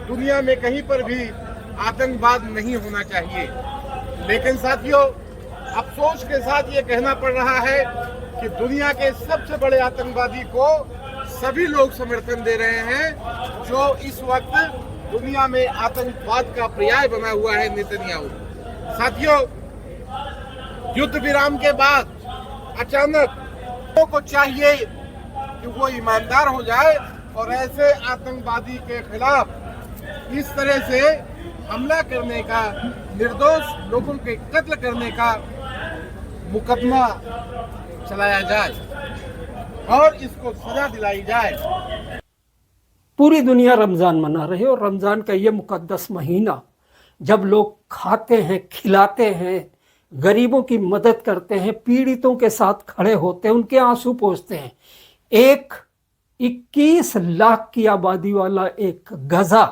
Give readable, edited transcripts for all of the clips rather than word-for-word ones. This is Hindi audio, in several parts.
दुनिया में कहीं पर भी आतंकवाद नहीं होना चाहिए। लेकिन साथियों, अफसोस के साथ ये कहना पड़ रहा है कि दुनिया के सबसे बड़े आतंकवादी को सभी लोग समर्थन दे रहे हैं, जो इस वक्त दुनिया में आतंकवाद का पर्याय बना हुआ है, नेतन्याहू। साथियों, युद्ध विराम के बाद अचानक लोगों को चाहिए कि वो ईमानदार हो जाए और ऐसे आतंकवादी के खिलाफ इस तरह से हमला करने का, निर्दोष लोगों के कत्ल करने का मुकदमा चलाया जाए और इसको सजा दिलाई जाए। पूरी दुनिया रमज़ान मना रही है और रमज़ान का ये मुकद्दस महीना जब लोग खाते हैं, खिलाते हैं, गरीबों की मदद करते हैं, पीड़ितों के साथ खड़े होते हैं, उनके आंसू पोंछते हैं। एक 21 लाख की आबादी वाला एक गजा,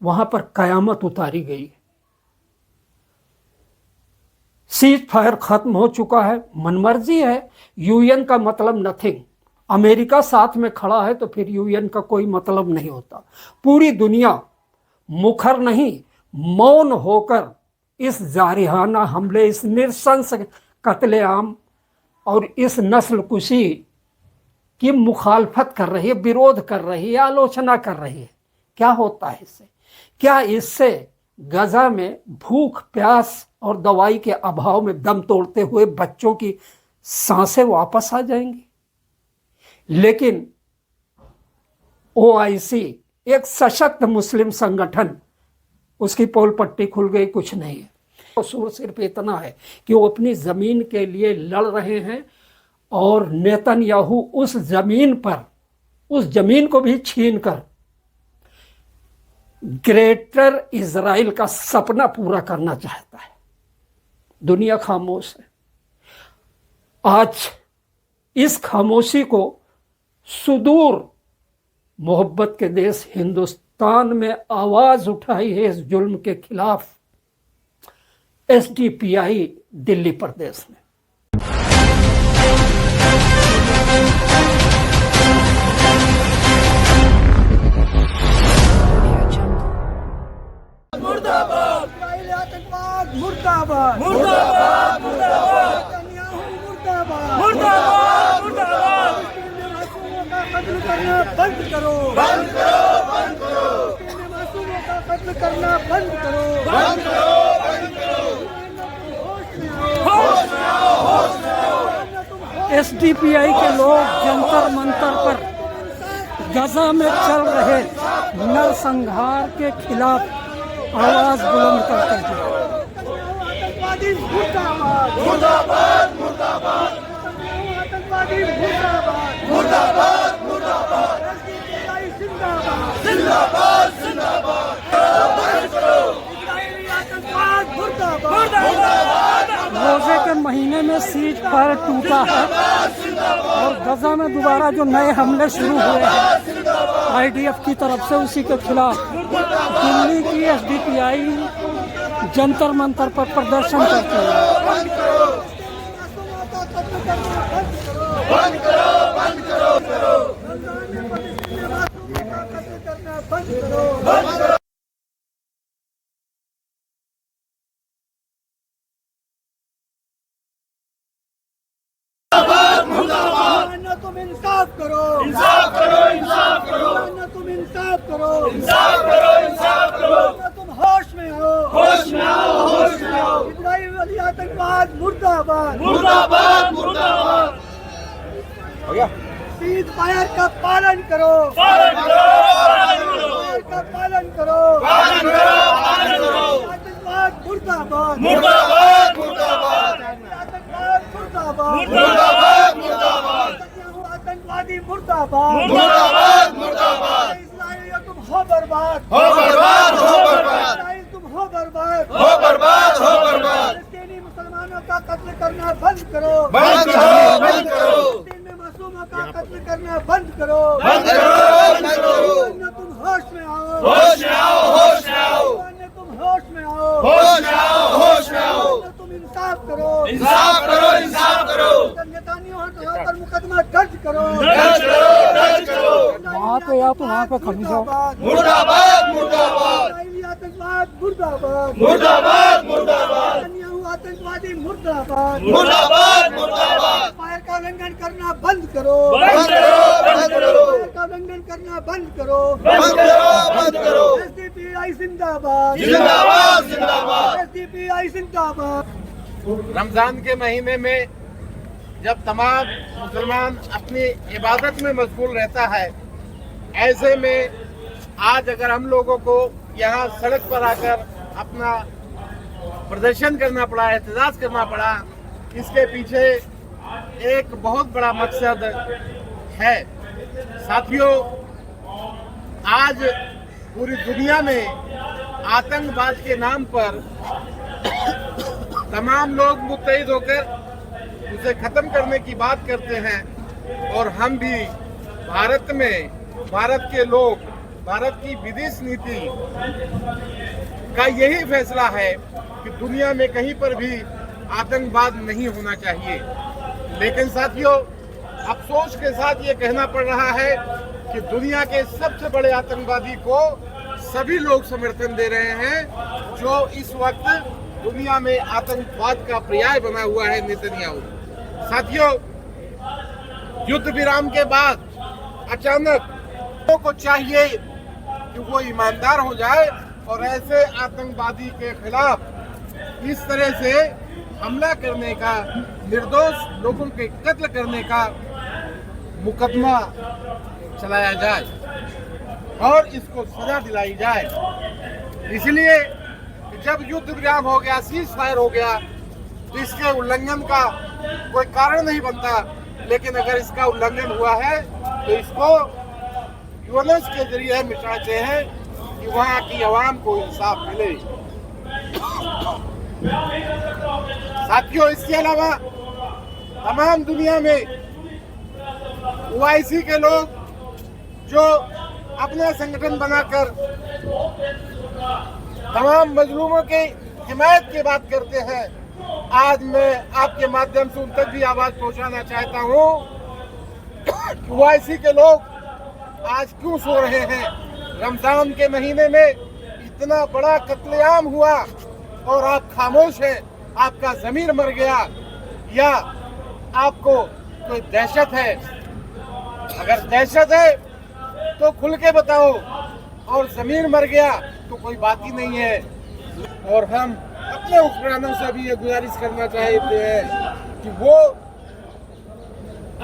वहां पर कयामत उतारी गई। सीज फायर खत्म हो चुका है, मनमर्जी है। यूएन का मतलब नथिंग। अमेरिका साथ में खड़ा है तो फिर यूएन का कोई मतलब नहीं होता। पूरी दुनिया मुखर नहीं, मौन होकर इस जारिहाना हमले, इस नृशंस कत्लेआम और इस नस्लकुशी की मुखालफत कर रही है, विरोध कर रही है, आलोचना कर रही है। क्या होता है इससे? क्या इससे गजा में भूख, प्यास और दवाई के अभाव में दम तोड़ते हुए बच्चों की सांसें वापस आ जाएंगी? लेकिन ओआईसी एक सशक्त मुस्लिम संगठन, उसकी पोल पट्टी खुल गई, कुछ नहीं है। तो सिर्फ इतना है कि वो अपनी ज़मीन के लिए लड़ रहे हैं और नेतन्याहू उस ज़मीन पर, उस ज़मीन को भी छीनकर ग्रेटर इजराइल का सपना पूरा करना चाहता है। दुनिया खामोश है। आज इस खामोशी को सुदूर मोहब्बत के देश हिंदुस्तान में आवाज उठाई है इस जुल्म के खिलाफ एसडीपीआई दिल्ली प्रदेश ने। मुर्दाबाद आतंकवाद, मुर्दाबाद मुर्दाबाद मुर्दाबाद मुर्दाबाद मुर्दाबाद मुर्दाबाद। मासूमों का कत्ल करना बंद करो, बंद करो, बंद करो। मासूमों का कत्ल करना बंद करो, बंद करो, बंद करो। होश में आओ, होश में आओ। एसडीपीआई के लोग जंतर मंतर पर गजा में चल रहे नरसंहार के खिलाफ आवाज बुलंद करते हैं। आतंकवादी मुर्दाबाद, मुर्दाबाद, मुर्दाबाद, आतंकवादी मुर्दाबाद, मुर्दाबाद, मुर्दाबाद, जिंदाबाद, जिंदाबाद, जिंदाबाद। इजरायली आतंकवाद मुर्दाबाद, मुर्दाबाद। रोजे के महीने में सीज फायर टूटा है और गजा में दोबारा जो नए हमले शुरू हुए हैं आईडीएफ की तरफ से, उसी के खिलाफ दिल्ली की एसडीपीआई जंतर मंतर पर प्रदर्शन करते हैं। मासूमों का कत्ल करना बंद करो, बंद करो, बंद करो, करो। मासूमों का कत्ल करना बंद करो, बंद करो। ना तुम इंसाफ करो, इंसाफ करो, इंसाफ करो, ना तुम इंसाफ करो, इंसाफ करो, इंसाफ करो। ना तुम होश में हो, होश में आओ, होश में आओ। इजरायली आतंकवाद मुर्दाबाद, मुर्दाबाद, मुर्दाबाद। हो गया? सीज फायर का पालन करो, पालन करो, पालन करो, फायर का पालन करो, पालन करो, पालन करो। आतंकवाद मुर्दाबाद, मुर्दाबाद, मुर्दाबाद, आतंकवाद मुर्दाबाद, मुर्दाबाद, मुर्दाबाद, आतंकवादी मुर्दाबाद, मुर्दाबाद, मुर्दाबाद। इस्राएलियों तुम हो बर्बाद, हो बर्बाद, हो बर्बाद, इस्राएल तुम हो बर्बाद, हो बर्बाद, हो बर्बाद। फलस्तीनी मुसलमानों का कत्ल करना बंद करो, बंद करो, बंद करो, फलस्तीन में मासूमों का कत्ल करना बंद करो, बंद करो, बंद करो। न तुम होश में आओ, होश में आओ, होश में आओ, न तुम होश में आओ, होश में आओ, होश में आओ। न तुम इंसाफ करो, इंसाफ करो, इंसाफ करो। नेतानियों पर मुकदमा दर्ज करो, दर्ज करो, दर्ज करो। वहाँ पे या तो वहाँ पे खड़ी जाओ। मुर्दाबाद, मुर्दाबाद, मुर्दाबाद। मुर्दाबाद मुर्दाबाद मुर्दाबाद नेतन्याहू आतंकवादी मुर्दाबाद मुर्दाबाद मुर्दाबाद फायर का उल्लंघन करना बंद करो बंद करो बंद करो फायर का उल्लंघन करना बंद करो बंद करो बंद करो एसडीपीआई जिंदाबाद जिंदाबाद जिंदाबाद एसडीपीआई जिंदाबाद। रमजान के महीने में जब तमाम मुसलमान अपनी इबादत में मशगूल रहता है, ऐसे में आज अगर हम लोगों को यहाँ सड़क पर आकर अपना प्रदर्शन करना पड़ा, एहतजाज करना पड़ा, इसके पीछे एक बहुत बड़ा मकसद है। साथियों, आज पूरी दुनिया में आतंकवाद के नाम पर तमाम लोग मुत्तहिद होकर उसे खत्म करने की बात करते हैं और हम भी भारत में, भारत के लोग, भारत की विदेश नीति का यही फैसला है कि दुनिया में कहीं पर भी आतंकवाद नहीं होना चाहिए। लेकिन साथियों, अफसोस के साथ ये कहना पड़ रहा है कि दुनिया के सबसे बड़े आतंकवादी को सभी लोग समर्थन दे रहे हैं, जो इस वक्त दुनिया में आतंकवाद का पर्याय बना हुआ है, नेतन्याहू। साथियों, युद्ध विराम के बाद अचानक लोगों को चाहिए कि वो ईमानदार हो जाए और ऐसे आतंकवादी के खिलाफ इस तरह से हमला करने का, निर्दोष लोगों के कत्ल करने का मुकदमा चलाया जाए और इसको सजा दिलाई जाए। इसलिए जब युद्ध विराम हो गया, सीज फायर हो गया, तो इसके उल्लंघन का कोई कारण नहीं बनता। लेकिन अगर इसका उल्लंघन हुआ है तो इसको यूएनएस के जरिए हम चाहते हैं कि वहाँ की आवाम को इंसाफ मिले। साथियों, इसके अलावा तमाम दुनिया में ओआईसी के लोग जो अपना संगठन बनाकर तमाम मजलूमों के हिमायत की बात करते हैं, आज मैं आपके माध्यम से उन तक भी आवाज पहुंचाना चाहता हूं कि ओआईसी के लोग आज क्यों सो रहे हैं। रमजान के महीने में इतना बड़ा कत्लेआम हुआ और आप खामोश हैं। आपका ज़मीर मर गया या आपको कोई दहशत है? अगर दहशत है तो खुल के बताओ, और ज़मीर मर गया तो कोई बात ही नहीं है। और हम अपने हुक्मरानों से भी ये गुजारिश करना चाहते हैं कि वो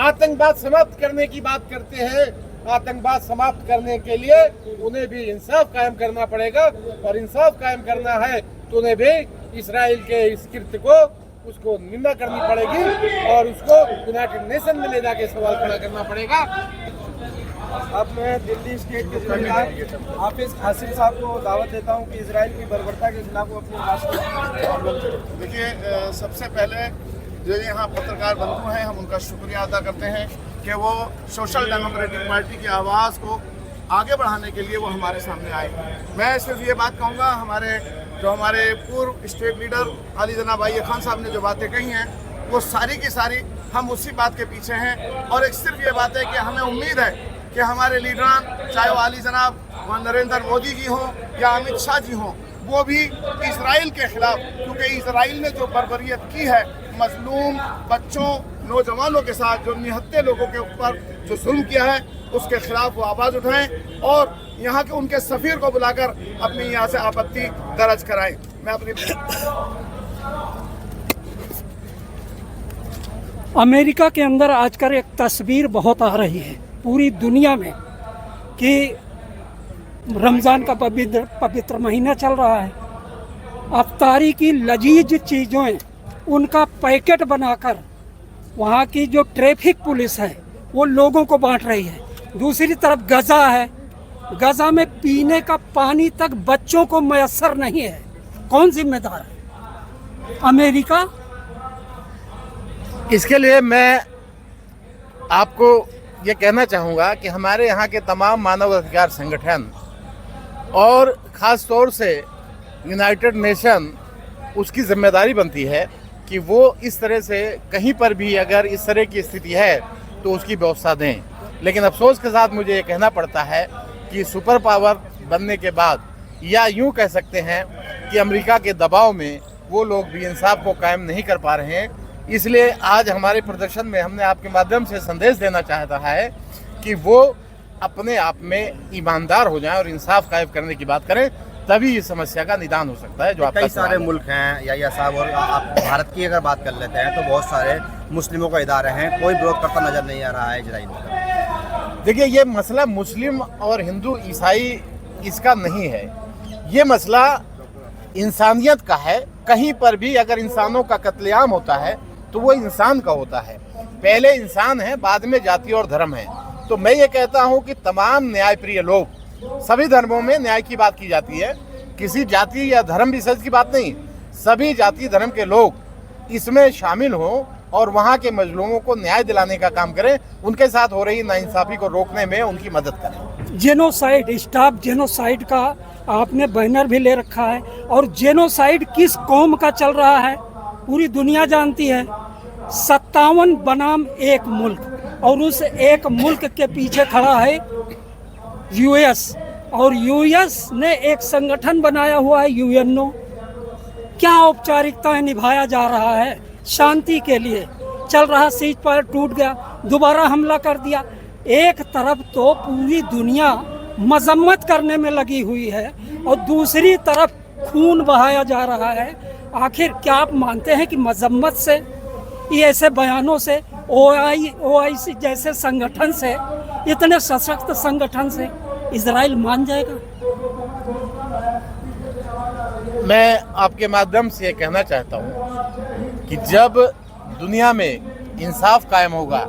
आतंकवाद समाप्त करने की बात करते हैं। आतंकवाद समाप्त करने के लिए उन्हें भी इंसाफ कायम करना पड़ेगा, और इंसाफ कायम करना है तो उन्हें भी इजराइल के इस कृत्य को, उसको निंदा करनी पड़ेगी और उसको यूनाइटेड नेशन में ले जाके सवाल खड़ा करना पड़ेगा। अब मैं दिल्ली स्टेट के जिम्मेदार हाफिज हासिम साहब को दावत देता हूं कि इजराइल की बर्बरता के खिलाफ वो अपनी राष्ट्रीय। देखिए, सबसे पहले जो यहाँ पत्रकार बंधु हैं, हम उनका शुक्रिया अदा करते हैं कि वो सोशल डेमोक्रेटिक पार्टी की आवाज़ को आगे बढ़ाने के लिए वो हमारे सामने आए। मैं सिर्फ ये बात कहूँगा, हमारे पूर्व स्टेट लीडर अली जनाब आइया खान साहब ने जो बातें कही हैं, वो सारी की सारी हम उसी बात के पीछे हैं। और एक सिर्फ ये बात है कि हमें उम्मीद है कि हमारे लीडरान, चाहे वो अली जनाब नरेंद्र मोदी जी हों या अमित शाह जी हों, वो भी इजराइल के खिलाफ, क्योंकि इजराइल ने जो बर्बरियत की है, मजलूम बच्चों, नौजवानों के साथ जो निहत्ते लोगों के ऊपर जो जुल्म किया है, उसके खिलाफ वो आवाज़ उठाएं और यहाँ के उनके सफ़ीर को बुलाकर अपनी यहाँ से आपत्ति दर्ज कराएं। मैं अपनी अमेरिका के अंदर आजकल एक तस्वीर बहुत आ रही है पूरी दुनिया में कि रमज़ान का पवित्र महीना चल रहा है। अफ्तारी की लजीज चीज़ें उनका पैकेट बनाकर वहाँ की जो ट्रैफिक पुलिस है वो लोगों को बांट रही है। दूसरी तरफ गजा है, गजा में पीने का पानी तक बच्चों को मैसर नहीं है। कौन जिम्मेदार है? अमेरिका। इसके लिए मैं आपको ये कहना चाहूँगा कि हमारे यहाँ के तमाम मानव अधिकार संगठन और ख़ास तौर से यूनाइटेड नेशन, उसकी जिम्मेदारी बनती है कि वो इस तरह से कहीं पर भी अगर इस तरह की स्थिति है तो उसकी व्यवस्था दें। लेकिन अफसोस के साथ मुझे ये कहना पड़ता है कि सुपर पावर बनने के बाद, या यूँ कह सकते हैं कि अमेरिका के दबाव में वो लोग भी इंसाफ को कायम नहीं कर पा रहे हैं। इसलिए आज हमारे प्रदर्शन में हमने आपके माध्यम से संदेश देना चाहता है कि वो अपने आप में ईमानदार हो जाएं और इंसाफ कायम करने की बात करें, तभी इस समस्या का निदान हो सकता है। जो आपका कई सारे मुल्क हैं या साहब, और आप भारत की अगर बात कर लेते हैं तो बहुत सारे मुस्लिमों का इदारे हैं, कोई विरोध करता नजर नहीं आ रहा है इजराइल का। देखिए, ये मसला मुस्लिम और हिंदू ईसाई इसका नहीं है, ये मसला इंसानियत का है। कहीं पर भी अगर इंसानों का कत्लेआम होता है तो वो इंसान का होता है। पहले इंसान है, बाद में जाति और धर्म है। तो मैं ये कहता हूँ कि तमाम न्यायप्रिय लोग, सभी धर्मों में न्याय की बात की जाती है, किसी जाति या धर्म विशेष की बात नहीं, सभी जाति धर्म के लोग इसमें शामिल हों और वहाँ के मजलूमों को न्याय दिलाने का काम करें, उनके साथ हो रही नाइंसाफी को रोकने में उनकी मदद करें। जेनोसाइड, स्टॉप जेनोसाइड का आपने बैनर भी ले रखा है, और जेनोसाइड किस कौम का चल रहा है पूरी दुनिया जानती है। 57 बनाम एक मुल्क, और उस एक मुल्क के पीछे खड़ा है यूएस, और यूएस ने एक संगठन बनाया हुआ है यूएनओ। क्या औपचारिकताएं निभाया जा रहा है शांति के लिए? चल रहा सीज फायर टूट गया, दोबारा हमला कर दिया। एक तरफ तो पूरी दुनिया मजम्मत करने में लगी हुई है और दूसरी तरफ खून बहाया जा रहा है। आखिर क्या आप मानते हैं कि मजम्मत से, ये ऐसे बयानों से, OIC जैसे संगठन से, इतने सशक्त संगठन से इजराइल मान जाएगा? मैं आपके माध्यम से ये कहना चाहता हूँ कि जब दुनिया में इंसाफ कायम होगा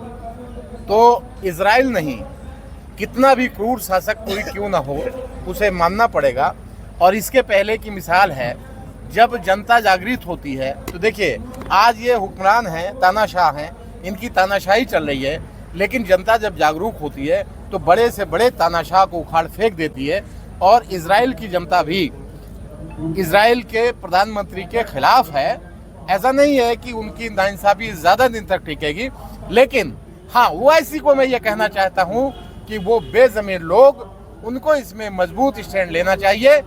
तो इजराइल नहीं, कितना भी क्रूर शासक कोई क्यों ना हो, उसे मानना पड़ेगा। और इसके पहले की मिसाल है, जब जनता जागृत होती है तो देखिए, आज ये हुक्मरान हैं, तानाशाह हैं, इनकी तानाशाही चल रही है, लेकिन जनता जब जागरूक होती है तो बड़े से बड़े तानाशाह को उखाड़ फेंक देती है। और इजराइल की जनता भी इजराइल के प्रधानमंत्री के खिलाफ है। ऐसा नहीं है कि उनकी नाइंसाफी ज़्यादा दिन तक टिकेगी, लेकिन हाँ, OIC को मैं ये कहना चाहता हूँ कि वो बेज़मीर लोग, उनको इसमें मजबूत स्टैंड लेना चाहिए,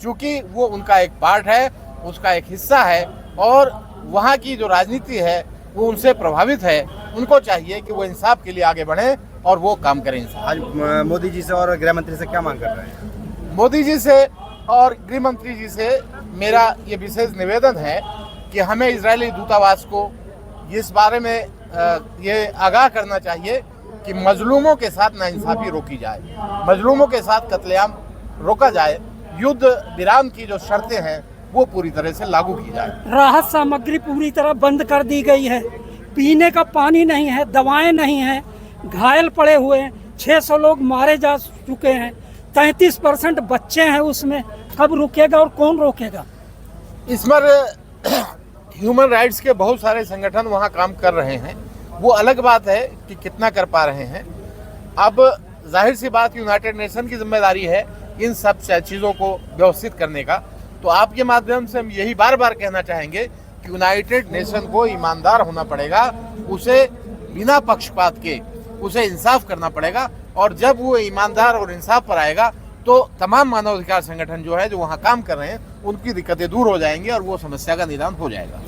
क्योंकि वो उनका एक पार्ट है, उसका एक हिस्सा है, और वहाँ की जो राजनीति है वो उनसे प्रभावित है। उनको चाहिए कि वो इंसाफ के लिए आगे बढ़ें और वो काम करें। आज मोदी जी से और गृह मंत्री से क्या मांग कर रहे हैं? मोदी जी से और गृह मंत्री जी से मेरा ये विशेष निवेदन है कि हमें इजरायली दूतावास को इस बारे में ये आगाह करना चाहिए कि मजलूमों के साथ नाइंसाफी रोकी जाए, मजलूमों के साथ कत्लेआम रोका जाए, युद्ध विराम की जो शर्तें हैं वो पूरी तरह से लागू की जाए। राहत सामग्री पूरी तरह बंद कर दी गई है, पीने का पानी नहीं है, दवाएं नहीं हैं, घायल पड़े हुए हैं, 600 लोग मारे जा चुके हैं, 33% बच्चे हैं उसमें। कब रुकेगा और कौन रोकेगा? इस पर ह्यूमन राइट्स के बहुत सारे संगठन वहाँ काम कर रहे हैं, वो अलग बात है कि कितना कर पा रहे हैं। अब जाहिर सी बात, यूनाइटेड नेशन की जिम्मेदारी है इन सब चीज़ों को व्यवस्थित करने का। तो आपके माध्यम से हम यही बार बार कहना चाहेंगे कि यूनाइटेड नेशन को ईमानदार होना पड़ेगा, उसे बिना पक्षपात के उसे इंसाफ करना पड़ेगा। और जब वो ईमानदार और इंसाफ पर आएगा तो तमाम मानवाधिकार संगठन जो है, जो वहाँ काम कर रहे हैं, उनकी दिक्कतें दूर हो जाएंगी और वो समस्या का निदान हो जाएगा।